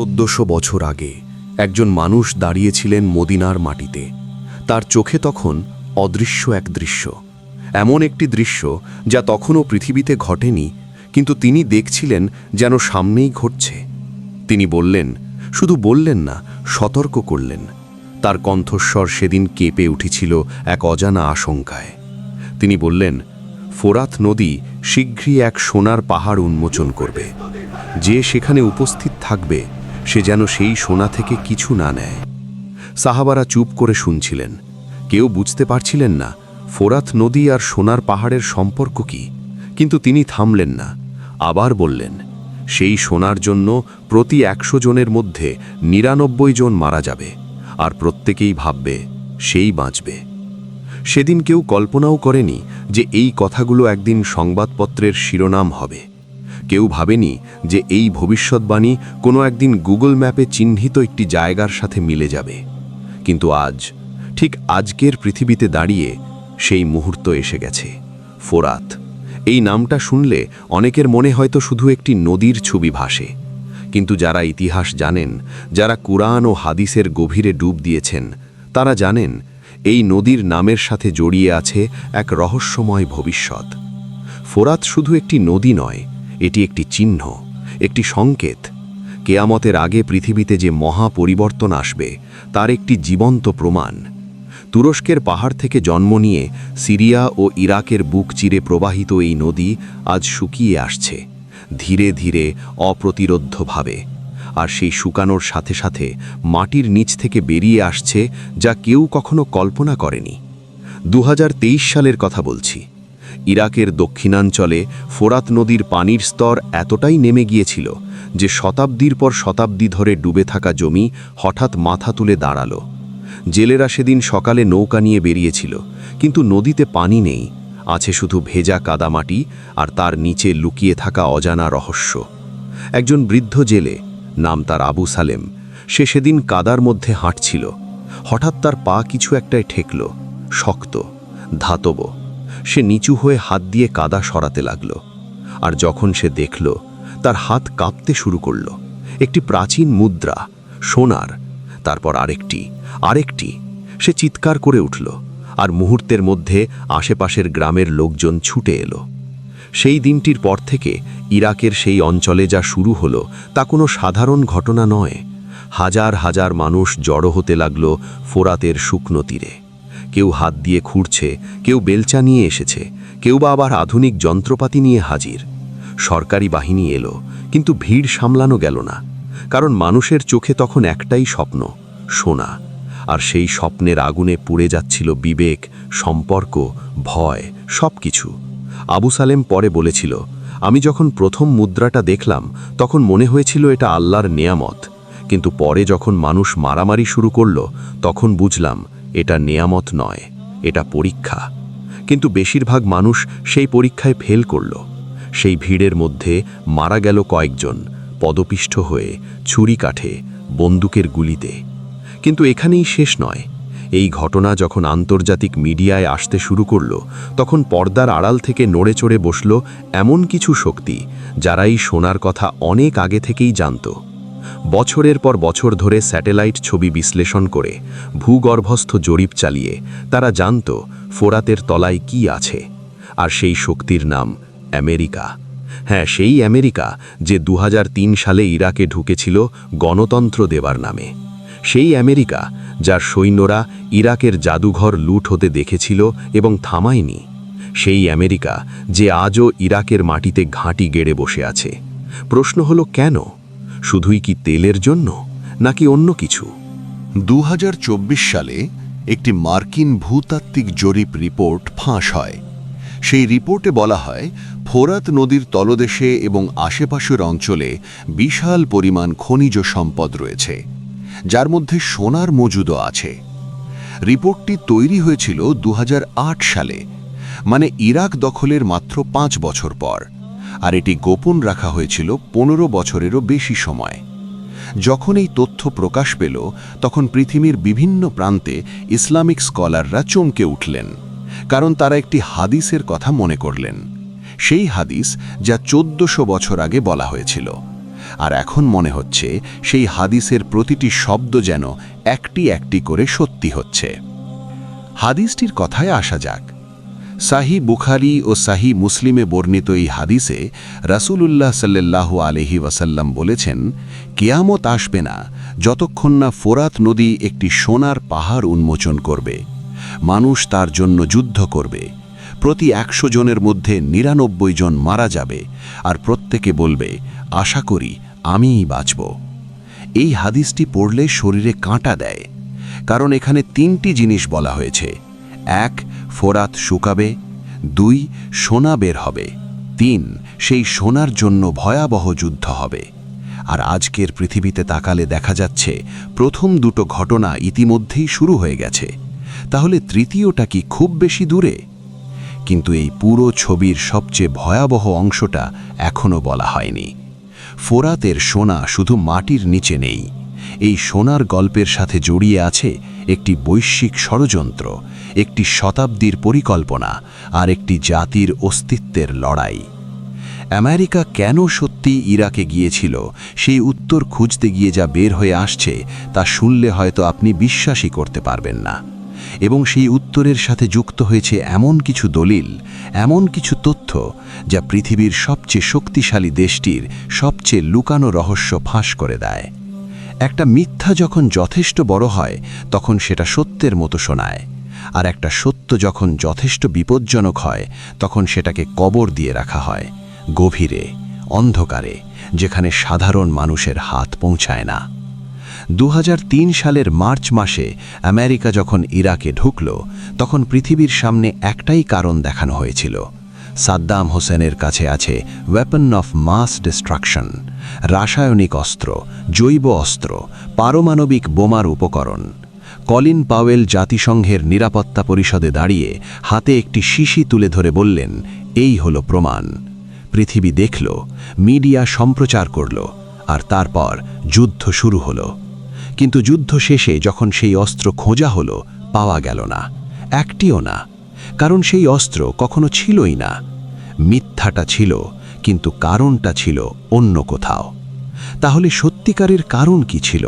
1400 বছর আগে একজন মানুষ দাঁড়িয়েছিলেন মদিনার মাটিতে। তার চোখে তখন অদৃশ্য এক দৃশ্য, এমন একটি দৃশ্য যা তখনও পৃথিবীতে ঘটেনি, কিন্তু তিনি দেখছিলেন যেন সামনেই ঘটছে। তিনি বললেন, শুধু বললেন না, সতর্ক করলেন। তার কণ্ঠস্বর সেদিন কেঁপে উঠেছিল এক অজানা আশঙ্কায়। তিনি বললেন, ফোরাত নদী শীঘ্রই এক সোনার পাহাড় উন্মোচন করবে। যে সেখানে উপস্থিত থাকবে সে যেন সেই সোনা থেকে কিছু না নেয়। সাহাবারা চুপ করে শুনছিলেন। কেউ বুঝতে পারছিলেন না ফোরাত নদী আর সোনার পাহাড়ের সম্পর্ক কি। কিন্তু তিনি থামলেন না, আবার বললেন, সেই সোনার জন্য প্রতি 100 জনের মধ্যে 99 জন মারা যাবে, আর প্রত্যেকেই ভাববে সেই বাঁচবে। সেদিন কেউ কল্পনাও করেনি যে এই কথাগুলো একদিন সংবাদপত্রের শিরোনাম হবে। কেউ ভাবেনি যে এই ভবিষ্যৎবাণী কোনো একদিন গুগল ম্যাপে চিহ্নিত একটি জায়গার সাথে মিলে যাবে। কিন্তু আজ, ঠিক আজকের পৃথিবীতে দাঁড়িয়ে সেই মুহূর্ত এসে গেছে। ফোরাত, এই নামটা শুনলে অনেকের মনে হয়তো শুধু একটি নদীর ছবি ভাসে। কিন্তু যারা ইতিহাস জানেন, যারা কুরআন ও হাদিসের গভীরে ডুব দিয়েছেন, তারা জানেন এই নদীর নামের সাথে জড়িয়ে আছে এক রহস্যময় ভবিষ্যৎ। ফোরাত শুধু একটি নদী নয়, এটি একটি চিহ্ন, একটি সংকেত। কেয়ামতের আগে পৃথিবীতে যে মহা পরিবর্তন আসবে তার একটি জীবন্ত প্রমাণ। তুরস্কের পাহাড় থেকে জন্ম নিয়ে সিরিয়া ও ইরাকের বুক চিরে প্রবাহিত এই নদী আজ শুকিয়ে আসছে, ধীরে ধীরে, অপ্রতিরোধ্যভাবে। আর সেই শুকানোর সাথে সাথে মাটির নিচ থেকে বেরিয়ে আসছে যা কেউ কখনো কল্পনা করেনি। 2023 সালের কথা বলছি। ইরাকের দক্ষিণাঞ্চলে ফোরাত নদীর পানির স্তর এতটাই নেমে গিয়েছিল যে শতাব্দীর পর শতাব্দী ধরে ডুবে থাকা জমি হঠাৎ মাথা তুলে দাঁড়ালো। জেলেরা সেদিন সকালে নৌকা নিয়ে বেরিয়েছিল, কিন্তু নদীতে পানি নেই, আছে শুধু ভেজা কাদামাটি আর তার নিচে লুকিয়ে থাকা অজানা রহস্য। একজন বৃদ্ধ জেলে, নাম তার আবু সালেম, সে সেদিন কাদার মধ্যে হাঁটছিল। হঠাৎ তার পা কিছু একটায় ঠেকল, শক্ত, ধাতব। সে নিচু হয়ে হাত দিয়ে কাদা সরাতে লাগল। আর যখন সে দেখল, তার হাত কাঁপতে শুরু করল। একটি প্রাচীন মুদ্রা, সোনার, তারপর আরেকটি। সে চিৎকার করে উঠল, আর মুহূর্তের মধ্যে আশেপাশের গ্রামের লোকজন ছুটে এলো। সেই দিনটির পর থেকে ইরাকের সেই অঞ্চলে যা শুরু হলো তা কোনো সাধারণ ঘটনা নয়। হাজার হাজার মানুষ জড়ো হতে লাগল ফোরাতের শুকনো তীরে। কেউ হাত দিয়ে খুঁড়ছে, কেউ বেলচা নিয়ে এসেছে, কেউ বা আবার আধুনিক যন্ত্রপাতি নিয়ে হাজির। সরকারি বাহিনী এলো, কিন্তু ভিড় সামলানো গেল না। কারণ মানুষের চোখে তখন একটাই স্বপ্ন, সোনা। আর সেই স্বপ্নের আগুনে পুড়ে যাচ্ছিল বিবেক, সম্পর্ক, ভয়, সব কিছু। আবু সালেম পরে বলেছিল, আমি যখন প্রথম মুদ্রাটা দেখলাম তখন মনে হয়েছিল এটা আল্লাহর নেয়ামত। কিন্তু পরে যখন মানুষ মারামারি শুরু করল তখন বুঝলাম এটা নেয়ামত নয়, এটা পরীক্ষা। কিন্তু বেশিরভাগ মানুষ সেই পরীক্ষায় ফেল করল। সেই ভিড়ের মধ্যে মারা গেল কয়েকজন, পদপিষ্ট হয়ে, ছুরি কাঠে, বন্দুকের গুলিতে। কিন্তু এখানেই শেষ নয়। এই ঘটনা যখন আন্তর্জাতিক মিডিয়ায় আসতে শুরু করল, তখন পর্দার আড়াল থেকে নড়ে চড়ে বসল এমন কিছু শক্তি যারা এই সোনার কথা অনেক আগে থেকেই জানত। বছরের পর বছর ধরে স্যাটেলাইট ছবি বিশ্লেষণ করে, ভূগর্ভস্থ জরিপ চালিয়ে তারা জানত ফোরাতের তলায় কি আছে। আর সেই শক্তির নাম আমেরিকা। হ্যাঁ, সেই আমেরিকা যে 2003 সালে ইরাকে ঢুকেছিল গণতন্ত্র দেবার নামে। সেই আমেরিকা যার সৈন্যরা ইরাকের জাদুঘর লুট হতে দেখেছিল এবং থামায়নি। সেই আমেরিকা যে আজও ইরাকের মাটিতে ঘাঁটি গেড়ে বসে আছে। প্রশ্ন হলো, কেন? শুধুই কি তেলের জন্য, নাকি অন্য কিছু? 2024 সালে একটি মার্কিন ভূতাত্ত্বিক জরিপ রিপোর্ট ফাঁস হয়। সেই রিপোর্টে বলা হয়, ফোরাত নদীর তলদেশে এবং আশেপাশের অঞ্চলে বিশাল পরিমাণ খনিজ সম্পদ রয়েছে, যার মধ্যে সোনার মজুদও আছে। রিপোর্টটি তৈরি হয়েছিল 2008 সালে, মানে ইরাক দখলের মাত্র 5 বছর পর, আর এটি গোপন রাখা হয়েছিল 15 বছরেরও বেশি সময়। যখন এই তথ্য প্রকাশ পেল তখন পৃথিবীর বিভিন্ন প্রান্তে ইসলামিক স্কলাররা চমকে উঠলেন, কারণ তারা একটি হাদিসের কথা মনে করলেন। সেই হাদিস যা 1400 বছর আগে বলা হয়েছিল। আর এখন মনে হচ্ছে সেই হাদিসের প্রতিটি শব্দ যেন একটি একটি করে সত্যি হচ্ছে। হাদিসটির কথায় আসা যাক। সাহি বুখারী ও সাহি মুসলিমে বর্ণিত এই হাদিসে রাসূলুল্লাহ সাল্লাল্লাহু আলাইহি ওয়াসাল্লাম বলেছেন, কিয়ামত আসবে না যতক্ষণ না ফোরাত নদী একটি সোনার পাহাড় উন্মোচন করবে। মানুষ তার জন্য যুদ্ধ করবে। প্রতি 100 জনের মধ্যে 99 জন মারা যাবে, আর প্রত্যেকে বলবে, আশা করি আমিই বাঁচব। এই হাদিসটি পড়লে শরীরে কাঁটা দেয়, কারণ এখানে 3টি জিনিস বলা হয়েছে। 1, ফোরাত শুকাবে। 2, সোনা বের হবে। 3, সেই সোনার জন্য ভয়াবহ যুদ্ধ হবে। আর আজকের পৃথিবীতে তাকালে দেখা যাচ্ছে প্রথম দুটো ঘটনা ইতিমধ্যেই শুরু হয়ে গেছে, তাহলে তৃতীয়টা কি খুব বেশি দূরে? কিন্তু এই পুরো ছবির সবচেয়ে ভয়াবহ অংশটা এখনও বলা হয়নি। ফোরাতের সোনা শুধু মাটির নিচে নেই, এই সোনার গল্পের সাথে জড়িয়ে আছে একটি বৈশ্বিক ষড়যন্ত্র, একটি শতাব্দীর পরিকল্পনা, আর একটি জাতির অস্তিত্বের লড়াই। আমেরিকা কেন সত্যি ইরাকে গিয়েছিল সেই উত্তর খুঁজতে গিয়ে যা বের হয়ে আসছে তা শুনলে হয়তো আপনি বিশ্বাসই করতে পারবেন না। এবং সেই উত্তরের সাথে যুক্ত হয়েছে এমন কিছু দলিল, এমন কিছু তথ্য যা পৃথিবীর সবচেয়ে শক্তিশালী দেশটির সবচেয়ে লুকানো রহস্য ফাঁস করে দেয়। একটা মিথ্যা যখন যথেষ্ট বড় হয় তখন সেটা সত্যের মতো শোনায়, আর একটা সত্য যখন যথেষ্ট বিপজ্জনক হয় তখন সেটাকে কবর দিয়ে রাখা হয়, গভীরে, অন্ধকারে, যেখানে সাধারণ মানুষের হাত পৌঁছায় না। 2003 সালের মার্চ মাসে আমেরিকা যখন ইরাকে ঢুকল, তখন পৃথিবীর সামনে একটাই কারণ দেখানো হয়েছিল। সাদ্দাম হোসেনের কাছে আছে ওয়েপন অফ মাস ডিস্ট্রাকশন, রাসায়নিক অস্ত্র, জৈব অস্ত্র, পারমাণবিক বোমার উপকরণ। কলিন পাওয়েল জাতিসংঘের নিরাপত্তা পরিষদে দাঁড়িয়ে হাতে একটি শিশি তুলে ধরে বললেন, এই হলো প্রমাণ। পৃথিবী দেখল, মিডিয়া সম্প্রচার করল, আর তারপর যুদ্ধ শুরু হলো। কিন্তু যুদ্ধ শেষে যখন সেই অস্ত্র খোঁজা হলো, পাওয়া গেল না, একটিও না, কারণ সেই অস্ত্র কখনো ছিলই না। মিথ্যাটা ছিল, কিন্তু কারণটা ছিল অন্য কোথাও। তাহলে সত্যিকারের কারণ কি ছিল?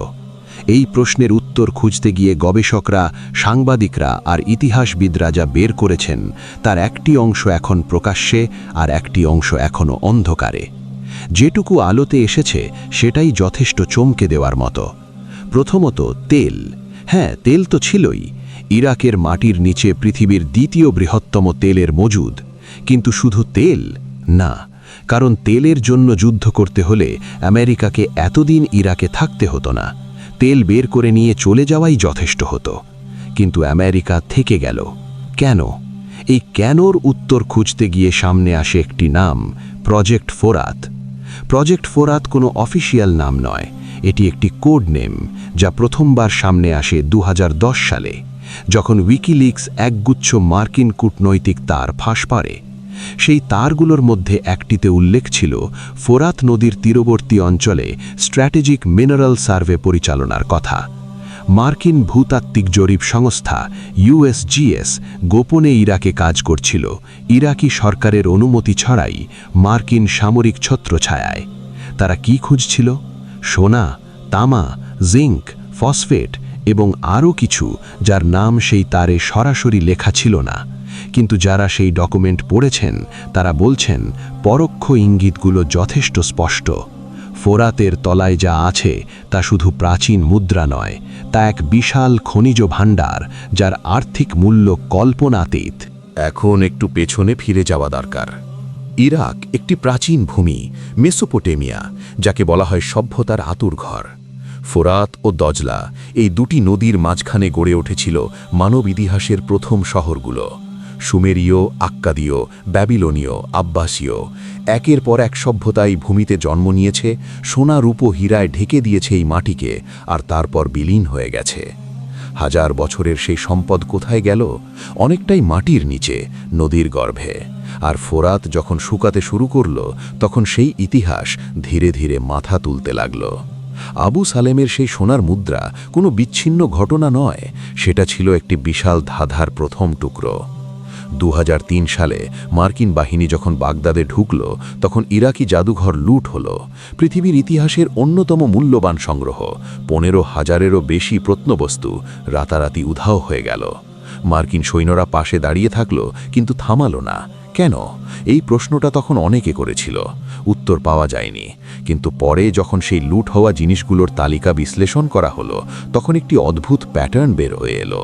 এই প্রশ্নের উত্তর খুঁজতে গিয়ে গবেষকরা, সাংবাদিকরা আর ইতিহাসবিদরা যা বের করেছেন তার একটি অংশ এখন প্রকাশ্যে, আর একটি অংশ এখনো অন্ধকারে। যেটুকু আলোতে এসেছে সেটাই যথেষ্ট চমকে দেওয়ার মতো। প্রথমত, তেল। হ্যাঁ, তেল তো ছিলই। ইরাকের মাটির নিচে পৃথিবীর দ্বিতীয় বৃহত্তম তেলের মজুদ। কিন্তু শুধু তেল না, কারণ তেলের জন্য যুদ্ধ করতে হলে আমেরিকাকে এতদিন ইরাকে থাকতে হতো না। তেল বের করে নিয়ে চলে যাওয়াই যথেষ্ট হতো। কিন্তু আমেরিকা থেকে গেল কেন? এই কেনর উত্তর খুঁজতে গিয়ে সামনে আসে একটি নাম, প্রজেক্ট ফোরাত। প্রজেক্ট ফোরাত কোনো অফিসিয়াল নাম নয়, এটি একটি কোড নেম যা প্রথমবার সামনে আসে 2010 সালে, যখন উইকিলিক্স একগুচ্ছ মার্কিন কূটনৈতিক তার ফাঁস পারে। সেই তারগুলোর মধ্যে একটিতে উল্লেখ ছিল ফোরাত নদীর তীরবর্তী অঞ্চলে স্ট্র্যাটেজিক মিনারেল সার্ভে পরিচালনার কথা। মার্কিন ভূতাত্ত্বিক জরিপ সংস্থা USGS গোপনে ইরাকে কাজ করছিল, ইরাকি সরকারের অনুমতি ছাড়াই, মার্কিন সামরিক ছত্রছায়ায়। তারা কি খুঁজছিল? সোনা, তামা, জিঙ্ক, ফসফেট এবং আরও কিছু যার নাম সেই তারে সরাসরি লেখা ছিল না। কিন্তু যারা সেই ডকুমেন্ট পড়েছেন তারা বলছেন পরোক্ষ ইঙ্গিতগুলো যথেষ্ট স্পষ্ট। ফোরাতের তলায় যা আছে তা শুধু প্রাচীন মুদ্রা নয়, তা এক বিশাল খনিজ ভাণ্ডার যার আর্থিক মূল্য কল্পনাতীত। এখন একটু পেছনে ফিরে যাওয়া দরকার। ইরাক একটি প্রাচীন ভূমি, মেসোপটেমিয়া, যাকে বলা হয় সভ্যতার আতুরঘর। ফোরাত ও দজলা, এই দুটি নদীর মাঝখানে গড়ে উঠেছিল মানব ইতিহাসের প্রথম শহরগুলো। সুমেরীয়, আক্কাদীয়, ব্যাবিলনীয়, আব্বাসীয়, একের পর এক সভ্যতাই ভূমিতে জন্ম নিয়েছে, সোনা রূপো হীরায় ঢেকে দিয়েছে এই মাটিকে, আর তারপর বিলীন হয়ে গেছে। হাজার বছরের সেই সম্পদ কোথায় গেল? অনেকটাই মাটির নিচে, নদীর গর্ভে। আর ফোরাত যখন শুকাতে শুরু করল, তখন সেই ইতিহাস ধীরে ধীরে মাথা তুলতে লাগল। আবু সালেমের সেই সোনার মুদ্রা কোনো বিচ্ছিন্ন ঘটনা নয়, সেটা ছিল একটি বিশাল ধাঁধার প্রথম টুকরো। 2003 সালে মার্কিন বাহিনী যখন বাগদাদে ঢুকল তখন ইরাকি জাদুঘর লুট হল। পৃথিবীর ইতিহাসের অন্যতম মূল্যবান সংগ্রহ 15,000-এরও বেশি প্রত্নবস্তু রাতারাতি উধাও হয়ে গেল। মার্কিন সৈন্যরা পাশে দাঁড়িয়ে থাকল কিন্তু থামালো না। কেন? এই প্রশ্নটা তখন অনেকে করেছিল, উত্তর পাওয়া যায়নি। কিন্তু পরে যখন সেই লুট হওয়া জিনিসগুলোর তালিকা বিশ্লেষণ করা হলো তখন একটি অদ্ভুত প্যাটার্ন বের হয়ে এলো।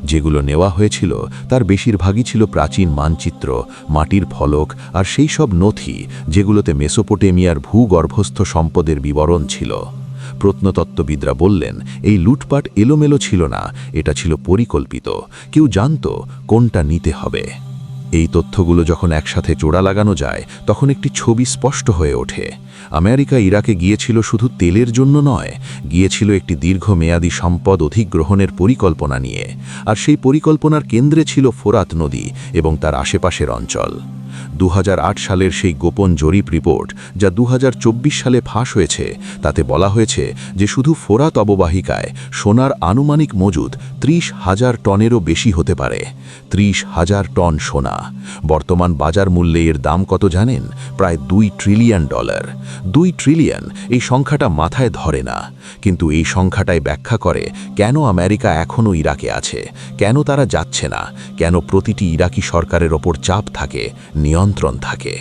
যেগুলো নেওয়া হয়েছিল তার বেশিরভাগই ছিল প্রাচীন মানচিত্র, মাটির ফলক আর সেই সব নথি যেগুলোতে মেসোপটেমিয়ার ভূগর্ভস্থ সম্পদের বিবরণ ছিল। প্রত্নতত্ত্ববিদরা বললেন এই লুটপাট এলোমেলো ছিল না, এটা ছিল পরিকল্পিত। কেউ জানতো কোনটা নিতে হবে। এই তথ্যগুলো যখন একসাথে জোড়া লাগানো যায় তখন একটি ছবি স্পষ্ট হয়ে ওঠে। আমেরিকা ইরাকে গিয়েছিল শুধু তেলের জন্য নয়, গিয়েছিল একটি দীর্ঘমেয়াদী সম্পদ অধিগ্রহণের পরিকল্পনা নিয়ে। আর সেই পরিকল্পনার কেন্দ্রে ছিল ফোরাত নদী এবং তার আশেপাশের অঞ্চল। 2008 সালের সেই গোপন জরিপ রিপোর্ট যা 2024 সালে ফাঁস হয়েছে তাতে বলা হয়েছে যে শুধু ফোরাত অববাহিকায় সোনার আনুমানিক মজুদ 30,000 টনেরও বেশি হতে পারে। 30,000 টন সোনা। বর্তমান বাজার মূল্যে এর দাম কত জানেন? প্রায় $2 ট্রিলিয়ন। 2 ট্রিলিয়ন, এই সংখ্যাটা মাথায় ধরে না, কিন্তু এই সংখ্যাটাই ব্যাখ্যা করে কেন আমেরিকা এখনও ইরাকে আছে, কেন তারা যাচ্ছে না, কেন প্রতিটি ইরাকি সরকারের ওপর চাপ থাকে, নিয়ন্ত্রণ থাকে।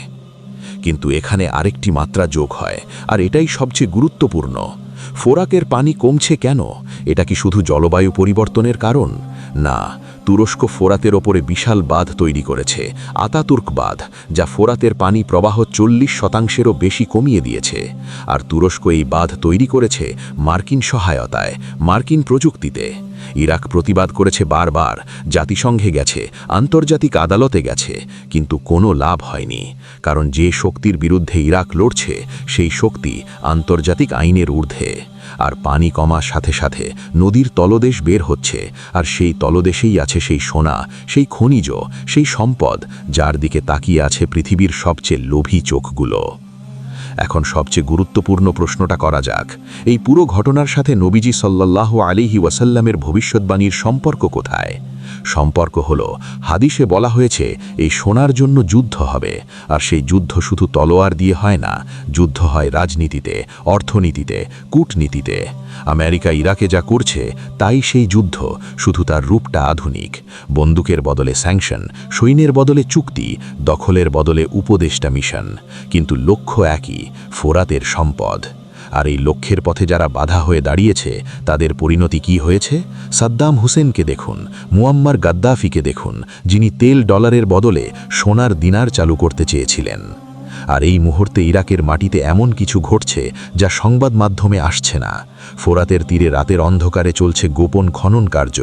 কিন্তু এখানে আরেকটি মাত্রা যোগ হয়, আর এটাই সবচেয়ে গুরুত্বপূর্ণ। ফোরাকের পানি কমছে কেন? এটা কি শুধু জলবায়ু পরিবর্তনের কারণ? না, তুরস্ক ফোরাতের ওপরে বিশাল বাঁধ তৈরি করেছে, আতাতুর্ক বাঁধ, যা ফোরাতের পানি প্রবাহ 40%-এরও বেশি কমিয়ে দিয়েছে। আর তুরস্ক এই বাঁধ তৈরি করেছে মার্কিন সহায়তায়, মার্কিন প্রযুক্তিতে। ইরাক প্রতিবাদ করেছে বারবার, জাতিসংঘে গেছে, আন্তর্জাতিক আদালতে গেছে, কিন্তু কোনো লাভ হয়নি। কারণ যে শক্তির বিরুদ্ধে ইরাক লড়ছে সেই শক্তি আন্তর্জাতিক আইনের ঊর্ধ্বে। আর পানি কমার সাথে সাথে নদীর তলদেশ বের হচ্ছে, আর সেই তলদেশেই আছে সেই সোনা, সেই খনিজ, সেই সম্পদ যার দিকে তাকিয়ে আছে পৃথিবীর সবচেয়ে লোভী চোখগুলো। এখন সবচেয়ে গুরুত্বপূর্ণ প্রশ্নটা করা যাক, এই পুরো ঘটনার সাথে নবীজি সাল্লাল্লাহু আলাইহি ওয়াসাল্লামের ভবিষ্যৎবাণীর সম্পর্ক কোথায়? সম্পর্ক হলো, হাদিসে বলা হয়েছে এই সোনার জন্য যুদ্ধ হবে, আর সেই যুদ্ধ শুধু তলোয়ার দিয়ে হয় না, যুদ্ধ হয় রাজনীতিতে, অর্থনীতিতে, কূটনীতিতে। আমেরিকা ইরাকে যা করছে তাই সেই যুদ্ধ, শুধু তার রূপটা আধুনিক। বন্দুকের বদলে স্যাংশন, সৈন্যের বদলে চুক্তি, দখলের বদলে উপদেষ্টা মিশন, কিন্তু লক্ষ্য একই, ফোরাতের সম্পদ। আর এই লক্ষ্যের পথে যারা বাধা হয়ে দাঁড়িয়েছে তাদের পরিণতি কি হয়েছে? সাদ্দাম হুসেনকে দেখুন, মুয়াম্মার গাদ্দাফিকে দেখুন, যিনি তেল ডলারের বদলে সোনার দিনার চালু করতে চেয়েছিলেন। আর এই মুহূর্তে ইরাকের মাটিতে এমন কিছু ঘটছে যা সংবাদ মাধ্যমে আসছে না। ফোরাতের তীরে রাতের অন্ধকারে চলছে গোপন খনন কার্য।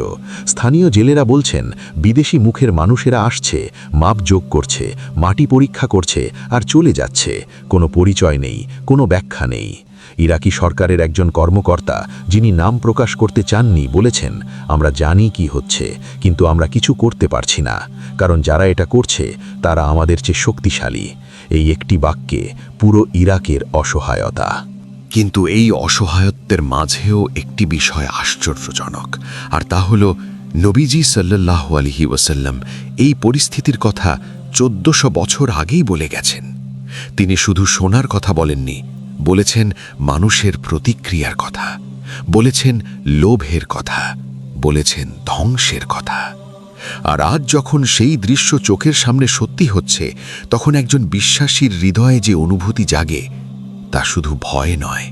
স্থানীয় জেলেরা বলছেন বিদেশি মুখের মানুষেরা আসছে, মাপ যোগ করছে, মাটি পরীক্ষা করছে আর চলে যাচ্ছে। কোনো পরিচয় নেই, কোনো ব্যাখ্যা নেই। ইরাকি সরকারের একজন কর্মকর্তা, যিনি নাম প্রকাশ করতে চাননি, বলেছেন আমরা জানি কি হচ্ছে, কিন্তু আমরা কিছু করতে পারছি না, কারণ যারা এটা করছে তারা আমাদের চেয়ে শক্তিশালী। এই একটি বাক্যে পুরো ইরাকের অসহায়তা। কিন্তু এই অসহায়ত্বের মাঝেও একটি বিষয় আশ্চর্যজনক, আর তা হলো নবীজি সাল্লাল্লাহু আলাইহি ওয়াসাল্লাম এই পরিস্থিতির কথা 1400 বছর আগেই বলে গেছেন। তিনি শুধু সোনার কথা বলেননি, বলেছেন মানুষের প্রতিক্রিয়ার কথা, বলেছেন লোভের কথা, বলেছেন ধ্বংসের কথা। আর আজ যখন সেই দৃশ্য চোখের সামনে সত্যি হচ্ছে, তখন একজন বিশ্বাসীর হৃদয়ে যে অনুভূতি জাগে তা শুধু ভয় নয়,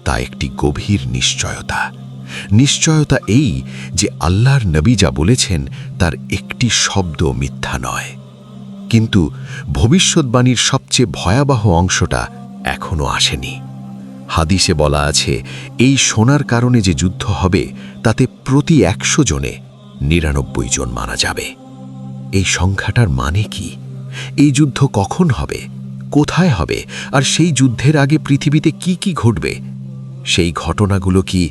তা একটি গভীর নিশ্চয়তা। নিশ্চয়তা এই যে আল্লাহর নবী যা বলেছেন তার একটি শব্দ মিথ্যা নয়। কিন্তু ভবিষ্যৎবাণীর সবচেয়ে ভয়াবহ অংশটা এখনো আসেনি। হাদিসে বলা আছে এই সোনার কারণে যে যুদ্ধ হবে তাতে প্রতি 100 জনে 99 জন মারা যাবে। এই সংখ্যাটার মানে কি? এই যুদ্ধ কখন হবে, কোথায় হবে, আর সেই যুদ্ধের আগে পৃথিবীতে কি কি ঘটবে? সেই ঘটনাগুলো কি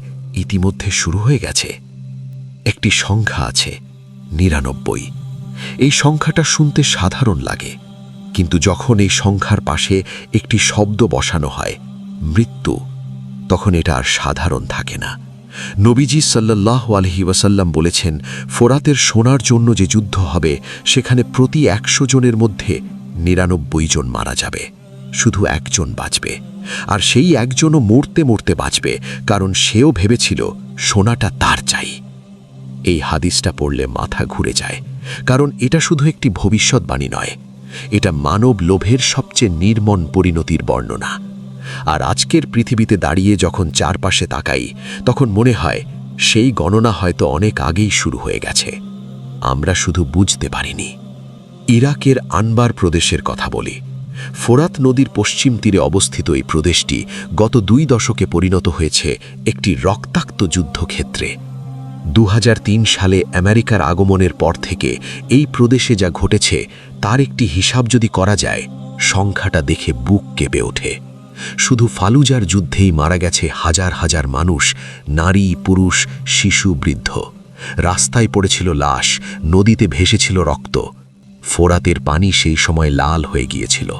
ইতিমধ্যে শুরু হয়ে গেছে? একটি সংখ্যা আছে, 99। এই সংখ্যাটা শুনতে সাধারণ লাগে, কিন্তু যখন এই সংখ্যার পাশে একটি শব্দ বসানো হয়, মৃত্যু, তখন এটা আর সাধারণ থাকে না। নবীজি সাল্লাল্লাহু আলাইহি ওয়াসাল্লাম বলেছেন, ফোরাতের সোনার জন্য যে যুদ্ধ হবে সেখানে প্রতি 100 জনের মধ্যে 99 জন মারা যাবে, শুধু একজন বাঁচবে। আর সেই একজনও মরতে মরতে বাঁচবে, কারণ সেও ভেবেছিল সোনাটা তার চাই। এই হাদিসটা পড়লে মাথা ঘুরে যায়, কারণ এটা শুধু একটি ভবিষ্যৎবাণী নয়, এটা মানব লোভের সবচেয়ে নির্মম পরিণতির বর্ণনা। আর আজকের পৃথিবীতে দাঁড়িয়ে যখন চারপাশে তাকাই, তখন মনে হয় সেই গণনা হয়তো অনেক আগেই শুরু হয়ে গেছে, আমরা শুধু বুঝতে পারিনি। ইরাকের আনবার প্রদেশের কথা বলি। ফোরাত নদীর পশ্চিম তীরে অবস্থিত এই প্রদেশটি গত 2 দশকে পরিণত হয়েছে একটি রক্তাক্ত যুদ্ধক্ষেত্রে। 2003 সালে আমেরিকার আগমনের পর থেকে এই প্রদেশে যা ঘটেছে তার একটি হিসাব যদি করা যায়, সংখ্যাটা দেখে বুক কেঁপে ওঠে। শুধু ফালুজার যুদ্ধেই মারা গেছে হাজার হাজার মানুষ, নারী, পুরুষ, শিশু, বৃদ্ধ। রাস্তায় পড়েছিল লাশ, নদীতে ভেসেছিল রক্ত। ফোরাতের পানি সেই সময় লাল হয়ে গিয়েছিল।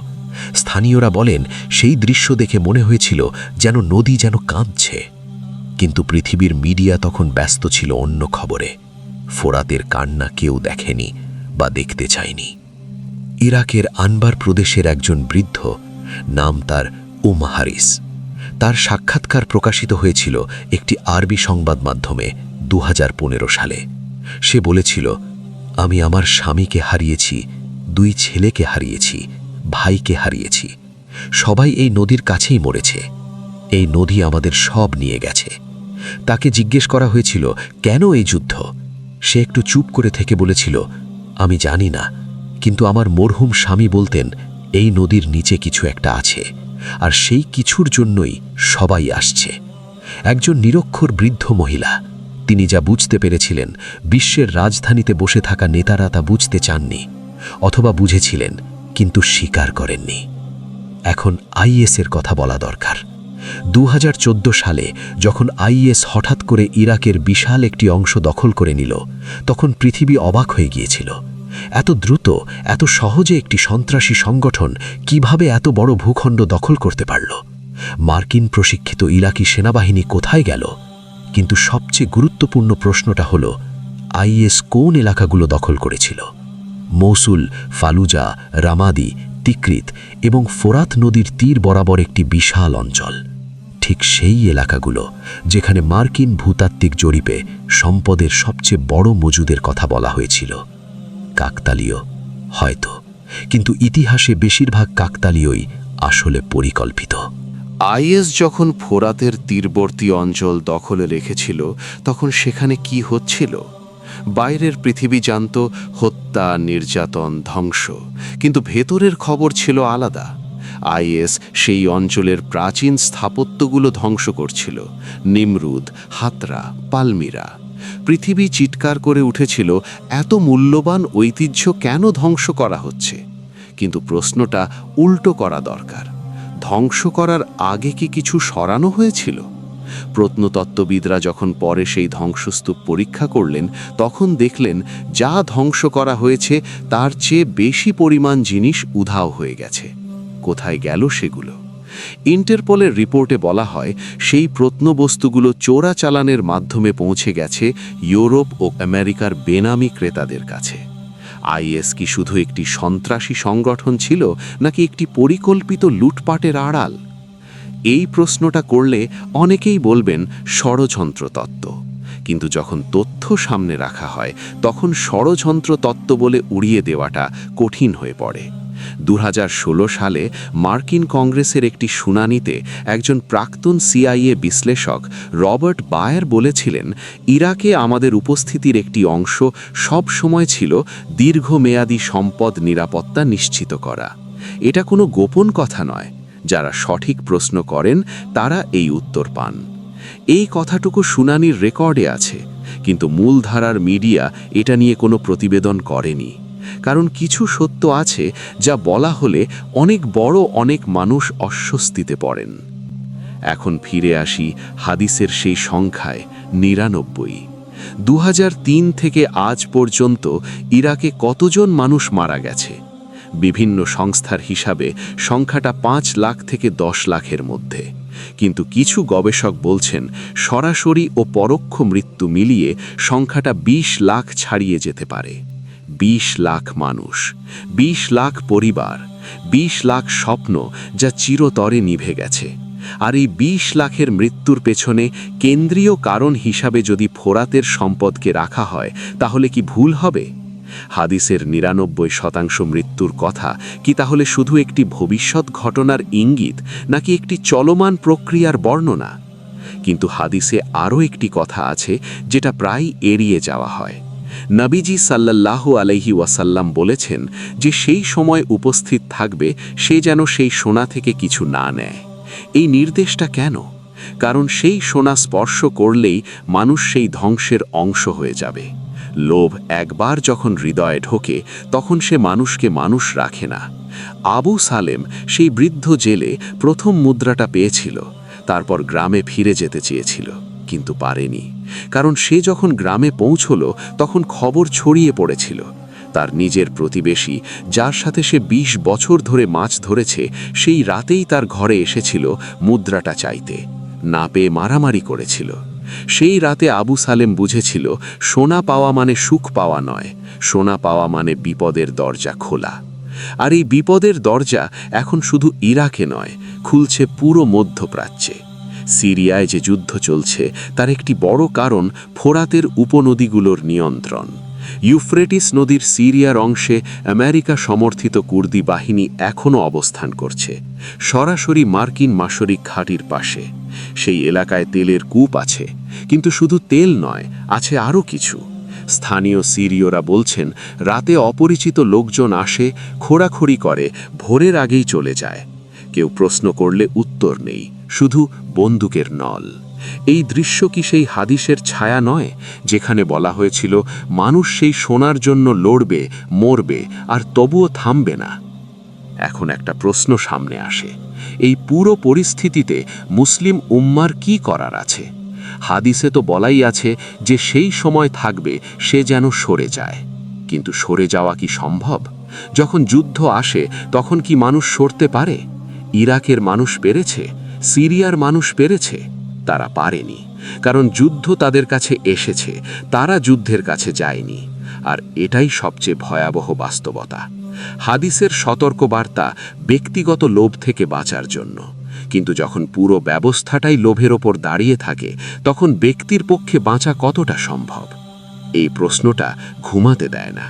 স্থানীয়রা বলেন, সেই দৃশ্য দেখে মনে হয়েছিল যেন নদী যেন কাঁদছে। কিন্তু পৃথিবীর মিডিয়া তখন ব্যস্ত ছিল অন্য খবরে। ফোরাতের কান্না কেউ দেখেনি বা দেখতে চায়নি। ইরাকের আনবার প্রদেশের একজন বৃদ্ধ, নাম তার হারিস, তার সাক্ষাৎকার প্রকাশিত হয়েছিল একটি আরবি সংবাদ মাধ্যমে 2015 সালে। সে বলেছিল, আমি আমার স্বামীকে হারিয়েছি, 2 ছেলেকে হারিয়েছি, ভাইকে হারিয়েছি। সবাই এই নদীর কাছেই মরেছে। এই নদী আমাদের সব নিয়ে গেছে। তাকে জিজ্ঞেস করা হয়েছিল, কেন এই যুদ্ধ? সে একটু চুপ করে থেকে বলেছিল, আমি জানি না, কিন্তু আমার মরহুম স্বামী বলতেন এই নদীর নিচে কিছু একটা আছে, আর সেই কিছুর জন্যই সবাই আসছে। একজন নিরক্ষর বৃদ্ধ মহিলা, তিনি যা বুঝতে পেরেছিলেন, বিশ্বের রাজধানীতে বসে থাকা নেতারা তা বুঝতে চাননি, অথবা বুঝেছিলেন কিন্তু স্বীকার করেননি। এখন আইএসের কথা বলা দরকার। 2014 সালে যখন আইএস হঠাৎ করে ইরাকের বিশাল একটি অংশ দখল করে নিল, তখন পৃথিবী অবাক হয়ে গিয়েছিল। এত দ্রুত, এত সহজে একটি সন্ত্রাসী সংগঠন কিভাবে এত বড় ভূখণ্ড দখল করতে পারল? মার্কিন প্রশিক্ষিত ইরাকি সেনাবাহিনী কোথায় গেল? কিন্তু সবচেয়ে গুরুত্বপূর্ণ প্রশ্নটা হল, আইএস কোন এলাকাগুলো দখল করেছিল? মৌসুল, ফালুজা, রামাদি, তিকরিত এবং ফোরাত নদীর তীর বরাবর একটি বিশাল অঞ্চল। ঠিক সেই এলাকাগুলো যেখানে মার্কিন ভূতাত্ত্বিক জরিপে সম্পদের সবচেয়ে বড় মজুদের কথা বলা হয়েছিল। কাকতালীয় হয়তো, কিন্তু ইতিহাসে বেশিরভাগ কাকতালীয়ই আসলে পরিকল্পিত। আইএস যখন ফোরাতের তীরবর্তী অঞ্চল দখলে রেখেছিল, তখন সেখানে কি হচ্ছিল? বাইরের পৃথিবী জানত হত্যা, নির্যাতন, ধ্বংস, কিন্তু ভেতরের খবর ছিল আলাদা। আইএস সেই অঞ্চলের প্রাচীন স্থাপত্যগুলো ধ্বংস করছিল। নিমরুদ, হাতরা, পালমিরা। পৃথিবী চিৎকার করে উঠেছিল, এত মূল্যবান ঐতিহ্য কেন ধ্বংস করা হচ্ছে? কিন্তু প্রশ্নটা উল্টো করা দরকার। ধ্বংস করার আগে কি কিছু সরানো হয়েছিল? প্রত্নতত্ত্ববিদরা যখন পরে সেই ধ্বংসস্তূপ পরীক্ষা করলেন, তখন দেখলেন যা ধ্বংস করা হয়েছে তার চেয়ে বেশি পরিমাণ জিনিস উধাও হয়ে গেছে। কোথায় গেল সেগুলো? ইন্টারপোলের রিপোর্টে বলা হয়, সেই প্রত্নবস্তুগুলো চোরাচালানের মাধ্যমে পৌঁছে গেছে ইউরোপ ও আমেরিকার বেনামি ক্রেতাদের কাছে। আইএস কি শুধু একটি সন্ত্রাসী সংগঠন ছিল, নাকি একটি পরিকল্পিত লুটপাটের আড়াল? এই প্রশ্নটা করলে অনেকেই বলবেন ষড়যন্ত্র তত্ত্ব, কিন্তু যখন তথ্য সামনে রাখা হয়, তখন ষড়যন্ত্র তত্ত্ব বলে উড়িয়ে দেওয়াটা কঠিন হয়ে পড়ে। 2016 সালে মার্কিন কংগ্রেসের একটি শুনানিতে একজন প্রাক্তন সিআইএ বিশ্লেষক রবার্ট বায়ার বলেছিলেন, ইরাকে আমাদের উপস্থিতির একটি অংশ সব সময় ছিল দীর্ঘমেয়াদী সম্পদ নিরাপত্তা নিশ্চিত করা। এটা কোনো গোপন কথা নয়। যারা সঠিক প্রশ্ন করেন তারা এই উত্তর পান। এই কথাটুকু শুনানির রেকর্ডে আছে, কিন্তু মূলধারার মিডিয়া এটা নিয়ে কোনো প্রতিবেদন করেনি। কারণ কিছু সত্য আছে যা বলা হলে অনেক মানুষ অস্বস্তিতে পড়েন। এখন ফিরে আসি হাদিসের সেই সংখ্যায়, 99। 2003 থেকে আজ পর্যন্ত ইরাকে কতজন মানুষ মারা গেছে? বিভিন্ন সংস্থার হিসাবে সংখ্যাটা 5 লাখ থেকে 10 লাখের মধ্যে, কিন্তু কিছু গবেষক বলছেন সরাসরি ও পরোক্ষ মৃত্যু মিলিয়ে সংখ্যাটা 20 লাখ ছাড়িয়ে যেতে পারে। 20 লাখ মানুষ, 20 লাখ পরিবার, 20 লাখ স্বপ্ন যা চিরতরে নিভে গেছে। আর এই 20 লাখের মৃত্যুর পেছনে কেন্দ্রীয় কারণ হিসাবে যদি ফোরাতের সম্পদকে রাখা হয়, তাহলে কি ভুল হবে? হাদিসের 99% মৃত্যুর কথা কি তাহলে শুধু একটি ভবিষ্যৎ ঘটনার ইঙ্গিত, নাকি একটি চলমান প্রক্রিয়ার বর্ণনা? কিন্তু হাদিসে আরও একটি কথা আছে যেটা প্রায় এড়িয়ে যাওয়া হয়। নবীজি সাল্লাল্লাহু আলাইহি ওয়াসাল্লাম বলেছেন যে সেই সময় উপস্থিত থাকবে সে যেন সেই সোনা থেকে কিছু না নেয়। এই নির্দেশটা কেন? কারণ সেই সোনা স্পর্শ করলেই মানুষ সেই ধ্বংসের অংশ হয়ে যাবে। লোভ একবার যখন হৃদয়ে ঢোকে, তখন সে মানুষকে মানুষ রাখে না। আবু সালেম সেই বৃদ্ধ জেলে প্রথম মুদ্রাটা পেয়েছিল, তারপর গ্রামে ফিরে যেতে চেয়েছিল, কিন্তু পারেনি। কারণ সে যখন গ্রামে পৌঁছল, তখন খবর ছড়িয়ে পড়েছিল তার নিজের প্রতিবেশী, যার সাথে সে 20 বছর ধরে মাছ ধরেছে, সেই রাতেই তার ঘরে এসেছিল মুদ্রাটা চাইতে। না পেয়ে মারামারি করেছিল। সেই রাতে আবু সালেম বুঝেছিল সোনা পাওয়া মানে সুখ পাওয়া নয়, সোনা পাওয়া মানে বিপদের দরজা খোলা। আর এই বিপদের দরজা এখন শুধু ইরাকে নয়, খুলছে পুরো মধ্যপ্রাচ্যে। সিরিয়ায় যে যুদ্ধ চলছে তার একটি বড় কারণ ফোরাতের উপনদীগুলোর নিয়ন্ত্রণ। ইউফ্রেটিস নদীর সিরিয়ার অংশে আমেরিকা সমর্থিত কুর্দি বাহিনী এখনও অবস্থান করছে, সরাসরি মার্কিন মাসরিক ঘাঁটির পাশে। সেই এলাকায় তেলের কূপ আছে, কিন্তু শুধু তেল নয়, আছে আরও কিছু। স্থানীয় সিরীয়রা বলছেন রাতে অপরিচিত লোকজন আসে, খোঁড়াখড়ি করে, ভোরের আগেই চলে যায়। কেউ প্রশ্ন করলে উত্তর নেই, শুধু বন্দুকের নল। এই দৃশ্য কি সেই হাদিসের ছায়া নয়, যেখানে বলা হয়েছিল মানুষ সেই সোনার জন্য লড়বে, মরবে, আর তবুও থামবে না? এখন একটা প্রশ্ন সামনে আসে, এই পুরো পরিস্থিতিতে মুসলিম উম্মার কি করার আছে? হাদিসে তো বলাই আছে যে সেই সময় থাকবে সে যেন সরে যায়। কিন্তু সরে যাওয়া কি সম্ভব? যখন যুদ্ধ আসে তখন কি মানুষ সরতে পারে? ইরাকের মানুষ পেরেছে? সিরিয়ার মানুষ পেরেছে? তারা পারেনি, কারণ যুদ্ধ তাদের কাছে এসেছে, তারা যুদ্ধের কাছে যায়নি। আর এটাই সবচেয়ে ভয়াবহ বাস্তবতা। হাদিসের সতর্কবার্তা ব্যক্তিগত লোভ থেকে বাঁচার জন্য, কিন্তু যখন পুরো ব্যবস্থাটাই লোভের ওপর দাঁড়িয়ে থাকে, তখন ব্যক্তির পক্ষে বাঁচা কতটা সম্ভব? এই প্রশ্নটা ঘুমাতে দেয় না।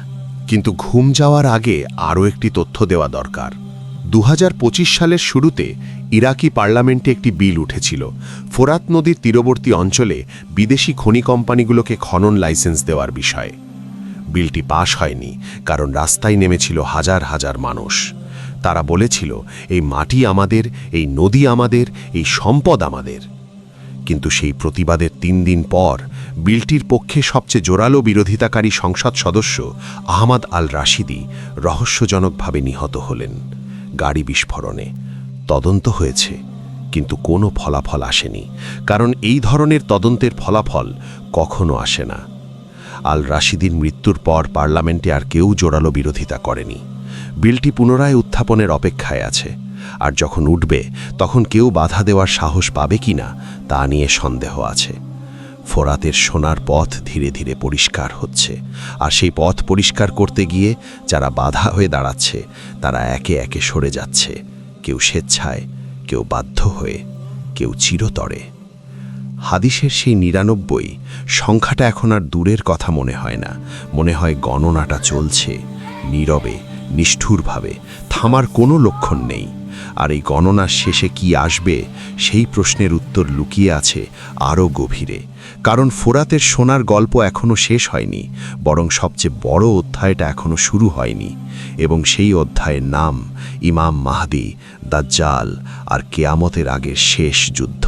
কিন্তু ঘুম যাওয়ার আগে আরও একটি তথ্য দেওয়া দরকার। 2025 সালের শুরুতে ইরাকি পার্লামেন্টে একটি বিল উঠেছিল ফোরাত নদীর তীরবর্তী অঞ্চলে বিদেশি খনি কোম্পানিগুলোকে খনন লাইসেন্স দেওয়ার বিষয়ে। বিলটি পাশ হয়নি, কারণ রাস্তায় নেমেছিল হাজার হাজার মানুষ। তারা বলেছিল এই মাটি আমাদের, এই নদী আমাদের, এই সম্পদ আমাদের। কিন্তু সেই প্রতিবাদের 3 দিন পর বিলটির পক্ষে সবচেয়ে জোরালো বিরোধিতাকারী সংসদ সদস্য আহমদ আল রাশিদি রহস্যজনকভাবে নিহত হলেন গাড়ি বিস্ফোরণে। তদন্ত হয়েছে, কিন্তু কোনো ফলাফল আসেনি, কারণ এই ধরনের তদন্তের ফলাফল কখনো আসে না। আল রাশিদির মৃত্যুর পর পার্লামেন্টে আর কেউ জোরালো বিরোধিতা করেনি। বিলটি পুনরায় উত্থাপনের অপেক্ষায় আছে, আর যখন উঠবে তখন কেউ বাধা দেওয়ার সাহস পাবে কিনা তা নিয়ে সন্দেহ আছে। ফোরাতের সোনার পথ ধীরে ধীরে পরিষ্কার হচ্ছে, আর সেই পথ পরিষ্কার করতে গিয়ে যারা বাধা হয়ে দাঁড়াচ্ছে তারা একে একে সরে যাচ্ছে, কেউ স্বেচ্ছায়, কেউ বাধ্য হয়ে, কেউ চিরতরে। হাদিসের সেই 99 সংখ্যাটা এখন আর দূরের কথা মনে হয় না, মনে হয় গণনাটা চলছে নীরবে, নিষ্ঠুরভাবে, থামার কোনো লক্ষণ নেই। আর এই গণনার শেষে কি আসবে সেই প্রশ্নের উত্তর লুকিয়ে আছে আরও গভীরে, কারণ ফোরাতের সোনার গল্প এখনও শেষ হয়নি, বরং সবচেয়ে বড় অধ্যায়টা এখনও শুরু হয়নি। এবং সেই অধ্যায়ের নাম ইমাম মাহদি, দাজ্জাল আর কেয়ামতের আগের শেষ যুদ্ধ।